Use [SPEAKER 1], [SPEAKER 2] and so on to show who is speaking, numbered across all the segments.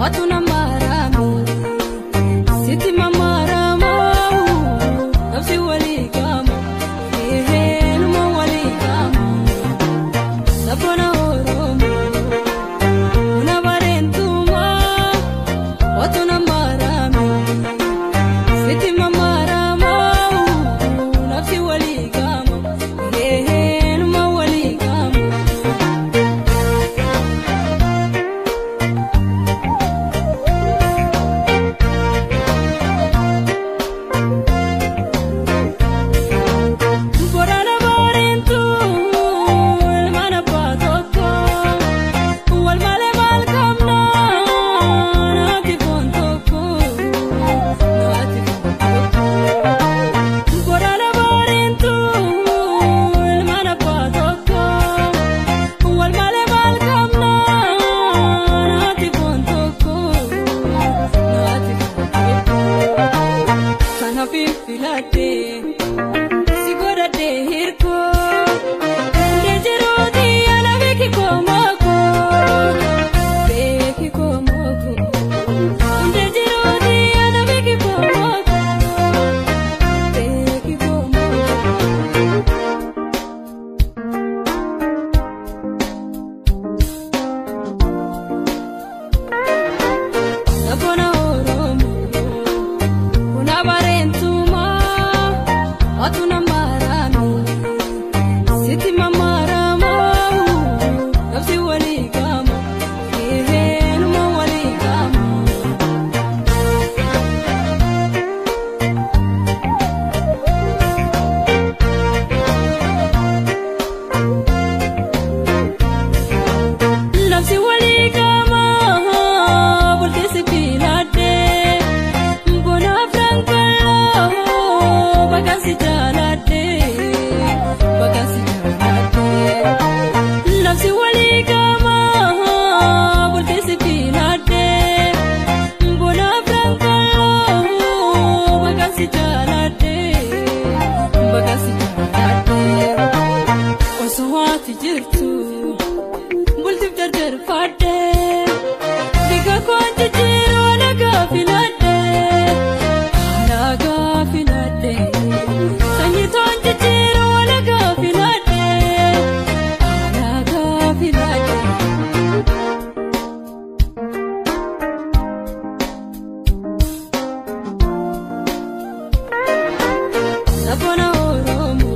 [SPEAKER 1] watuna marami siti mamarama nafsi waligama numa waligama sapona oromo una barentuma watuna marami siti mamarama nafsi waligama numa waligama watuna marami siti mamarama nafsi waligama numa waligama nafsi waligama bultisi pilade bona frankalo bagasi jalade nafsi waligama bultisi pilade bona frankalo bagasi jalade oswati jirtu bultif jarjar fade diga konti jiro naga filade sanyi tonti jiro naga filade sapona oromo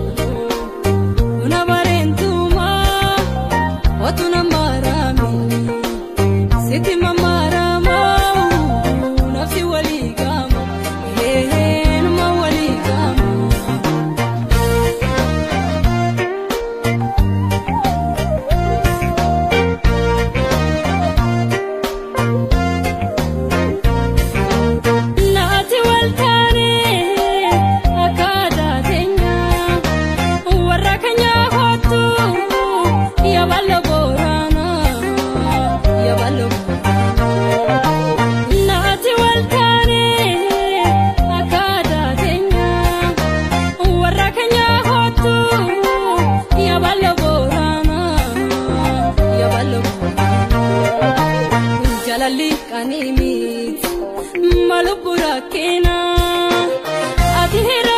[SPEAKER 1] una barentuma watuna marami siti mamarama nafsi waligama numa waligama naati waltane akada tenya warra kanya hotu ya ballo borana naati waltane akada tenya warra kanya hotu ya ballo borana jalali kanimit malubura kena atihira